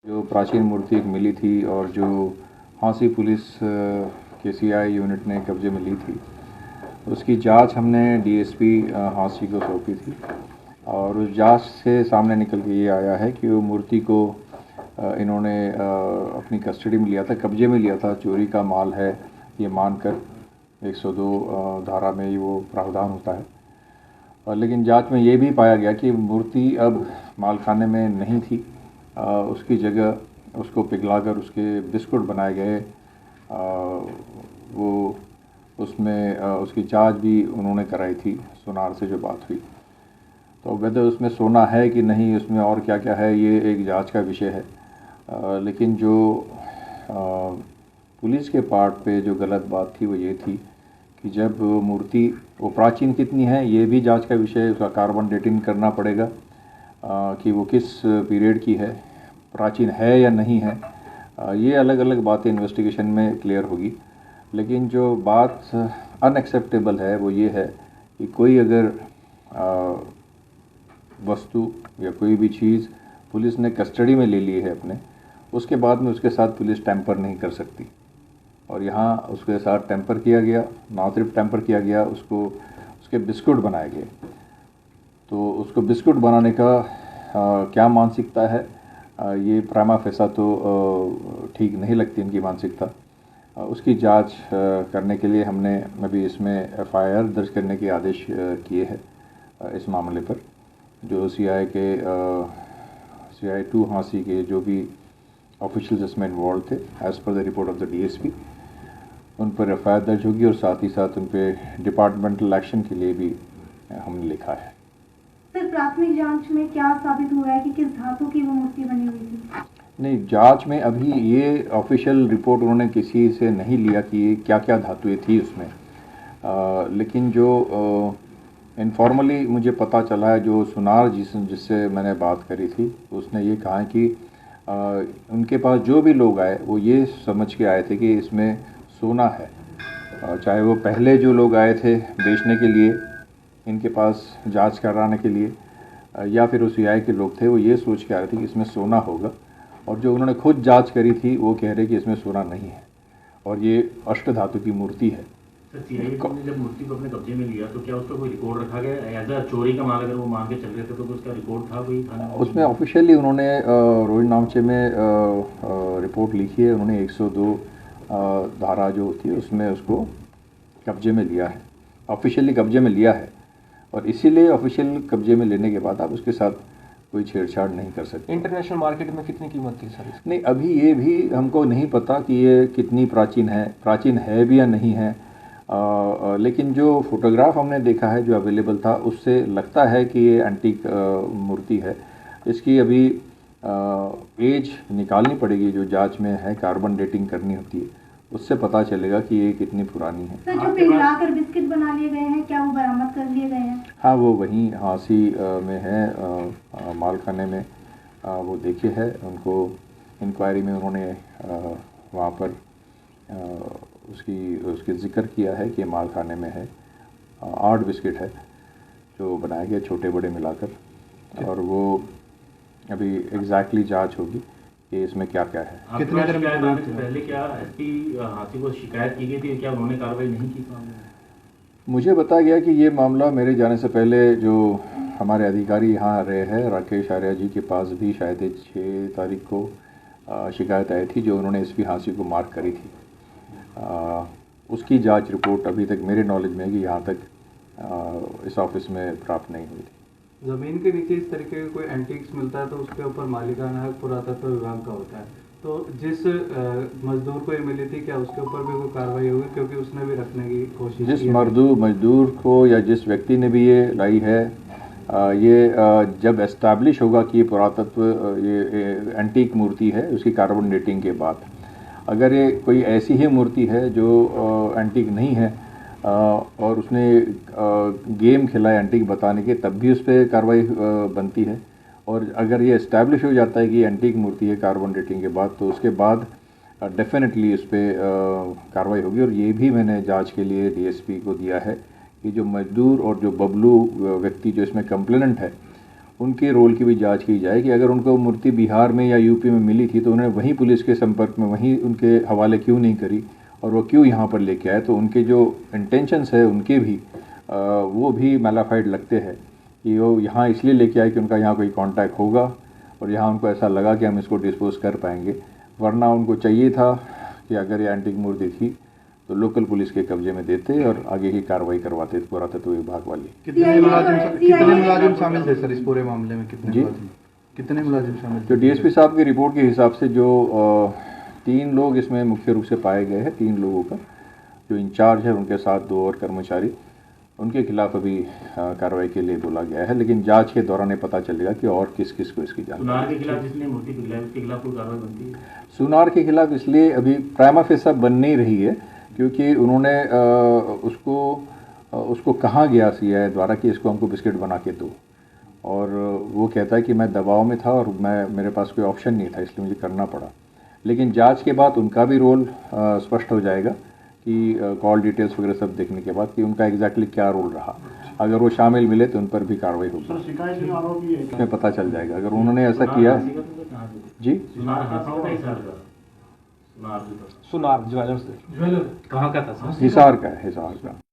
जो प्राचीन मूर्ति एक मिली थी और जो हांसी पुलिस के सीआई यूनिट ने कब्जे में ली थी, उसकी जांच हमने डीएसपी हांसी को सौंपी थी और उस जांच से सामने निकल के ये आया है कि वो मूर्ति को इन्होंने अपनी कस्टडी में लिया था, कब्जे में लिया था, चोरी का माल है ये मानकर 102 धारा में ही वो प्रावधान होता है। लेकिन जांच में ये भी पाया गया कि मूर्ति अब मालखाने में नहीं थी, उसकी जगह उसको पिघलाकर उसके बिस्कुट बनाए गए। वो उसमें उसकी जांच भी उन्होंने कराई थी, सुनार से जो बात हुई, तो वेदर उसमें सोना है कि नहीं, उसमें और क्या क्या है, ये एक जांच का विषय है। लेकिन जो पुलिस के पार्ट पे जो गलत बात थी वो ये थी कि जब मूर्ति वो प्राचीन कितनी है ये भी जांच का विषय है, उसका कार्बन डेटिंग करना पड़ेगा कि वो किस पीरियड की है, प्राचीन है या नहीं है। ये अलग अलग बातें इन्वेस्टिगेशन में क्लियर होगी। लेकिन जो बात अनएक्सेप्टेबल है वो ये है कि कोई अगर वस्तु या कोई भी चीज़ पुलिस ने कस्टडी में ले ली है अपने, उसके बाद में उसके साथ पुलिस टैंपर नहीं कर सकती। और यहाँ उसके साथ टैंपर किया गया, ना सिर्फ टैंपर किया गया, उसके बिस्कुट बनाए गए। तो उसको बिस्कुट बनाने का क्या मानसिकता है, ये प्राइमा फेसा तो ठीक नहीं लगती इनकी मानसिकता। उसकी जांच करने के लिए हमने अभी इसमें एफआईआर दर्ज करने के आदेश किए हैं इस मामले पर। जो सीआई 2 हांसी के जो भी ऑफिशियल्स इसमें इन्वॉल्व थे, as per the report of the DSP, उन पर एफआईआर दर्ज होगी और साथ ही साथ उन पर डिपार्टमेंटल एक्शन के लिए भी हमने लिखा है। सर, प्राथमिक जांच में क्या साबित हुआ है कि किस धातु की वो मूर्ति बनी हुई थी? नहीं, जांच में अभी ये ऑफिशियल रिपोर्ट उन्होंने किसी से नहीं लिया कि ये क्या क्या धातुएं थी उसमें। लेकिन जो इनफॉर्मली मुझे पता चला है, जो सुनार जिससे मैंने बात करी थी, उसने ये कहा है कि उनके पास जो भी लोग आए वो ये समझ के आए थे कि इसमें सोना है। चाहे वो पहले जो लोग आए थे बेचने के लिए, इनके पास जांच कराने के लिए, या फिर उस सीआई के लोग थे, वो ये सोच के आए थे कि इसमें सोना होगा। और जो उन्होंने खुद जांच करी थी वो कह रहे कि इसमें सोना नहीं है और ये अष्ट धातु की मूर्ति है। सर, सीआई ने जब मूर्ति को अपने कब्जे में लिया तो क्या उसका कोई रिकॉर्ड रखा गया? एज अ चोरी का माल अगर वो मान के चल रहे थे तो उसका रिकॉर्ड था कोई? उसमें ऑफिशियली उन्होंने रोज नामचे में रिपोर्ट लिखी है। उन्होंने 102 धारा जो होती है उसमें उसको कब्जे में लिया है, ऑफिशियली कब्जे में लिया है। और इसीलिए ऑफिशियल कब्जे में लेने के बाद आप उसके साथ कोई छेड़छाड़ नहीं कर सकते। इंटरनेशनल मार्केट में कितनी कीमत थी सर? नहीं, अभी ये भी हमको नहीं पता कि ये कितनी प्राचीन है भी या नहीं है। लेकिन जो फोटोग्राफ हमने देखा है जो अवेलेबल था, उससे लगता है कि ये एंटीक मूर्ति है। इसकी अभी एज निकालनी पड़ेगी, जो जांच में है, कार्बन डेटिंग करनी होती है, उससे पता चलेगा कि ये कितनी पुरानी है। सर, जो पिघलाकर बिस्किट बना लिए गए हैं, क्या वो बरामद कर लिए गए हैं? हाँ, वो वहीं हांसी में है, मालखाने में वो देखे है। उनको इंक्वायरी में उन्होंने वहाँ पर उसकी जिक्र किया है कि मालखाने में है। 8 बिस्किट है जो बनाए गए छोटे बड़े मिलाकर, और वो अभी एग्जैक्टली जांच होगी कि इसमें क्या क्या है। कितने दिन पहले क्या एसपी हांसी को शिकायत की गई थी, क्या उन्होंने कार्रवाई नहीं की? मुझे बताया गया कि ये मामला मेरे जाने से पहले जो हमारे अधिकारी यहाँ रहे हैं, राकेश आर्या जी के पास भी शायद 6 तारीख को शिकायत आई थी, जो उन्होंने एसपी हांसी को मार्क करी थी। उसकी जांच रिपोर्ट अभी तक मेरे नॉलेज में है कि यहाँ तक इस ऑफिस में प्राप्त नहीं हुई थी। ज़मीन के नीचे इस तरीके का कोई एंटीक्स मिलता है तो उसके ऊपर मालिकाना हक पुरातत्व विभाग का होता है। तो जिस मजदूर को ये मिली थी, क्या उसके ऊपर भी कोई कार्रवाई होगी, क्योंकि उसने भी रखने की कोशिश की? जिस मजदूर को या जिस व्यक्ति ने भी ये लाई है, ये जब एस्टैब्लिश होगा कि ये पुरातत्व ये एंटीक मूर्ति है, उसकी कार्बन डेटिंग के बाद, अगर ये कोई ऐसी ही मूर्ति है जो एंटीक नहीं है और उसने गेम खेला है एंटीक बताने के, तब भी उस पर कार्रवाई बनती है। और अगर ये इस्टेब्लिश हो जाता है कि एंटीक मूर्ति है कार्बन डेटिंग के बाद, तो उसके बाद डेफिनेटली इस पर कार्रवाई होगी। और ये भी मैंने जांच के लिए डीएसपी को दिया है कि जो मजदूर और जो बबलू व्यक्ति जो इसमें कंप्लेनेंट है, उनके रोल की भी जांच की जाए कि अगर उनको मूर्ति बिहार में या यूपी में मिली थी तो उन्होंने वहीं पुलिस के संपर्क में वहीं उनके हवाले क्यों नहीं करी और वो क्यों यहाँ पर लेके आए। तो उनके जो इंटेंशंस है उनके भी वो भी मैलाफाइड लगते हैं कि वो यहाँ इसलिए लेके आए कि उनका यहाँ कोई कॉन्टैक्ट होगा और यहाँ उनको ऐसा लगा कि हम इसको डिस्पोज कर पाएंगे, वरना उनको चाहिए था कि अगर ये एंटीक मूर्ति थी तो लोकल पुलिस के कब्जे में देते और आगे की कार्रवाई करवाते पुरातत्व विभाग वाले। कितने मुलाजिम शामिल थे सर इस पूरे मामले में? कितने मुलाजिम शामिल थे? तो डीएसपी साहब की रिपोर्ट के हिसाब से जो 3 लोग इसमें मुख्य रूप से पाए गए हैं, 3 लोगों का जो इंचार्ज है उनके साथ 2 और कर्मचारी, उनके खिलाफ अभी कार्रवाई के लिए बोला गया है, लेकिन जांच के दौरान ये पता चलेगा कि और किस किस को इसकी जानकारी। सुनार के खिलाफ जिसने मूर्ति पिघलाई उसके खिलाफ कोई कार्रवाई बनती है? सुनार के खिलाफ इसलिए अभी प्राइमा फेसा बन नहीं रही है क्योंकि उन्होंने उसको कहा गया सीआई द्वारा कि इसको हमको बिस्किट बना के दो, और वो कहता है कि मैं दबाव में था और मेरे पास कोई ऑप्शन नहीं था इसलिए मुझे करना पड़ा। लेकिन जांच के बाद उनका भी रोल स्पष्ट हो जाएगा कि कॉल डिटेल्स वगैरह सब देखने के बाद कि उनका एग्जैक्टली क्या रोल रहा। अगर वो शामिल मिले तो उन पर भी कार्रवाई होगी, उसमें पता चल जाएगा। अगर उन्होंने ऐसा किया जी। सुनार ज्वेलर्स कहाँ का था सर? हिसार का है, हिसार का।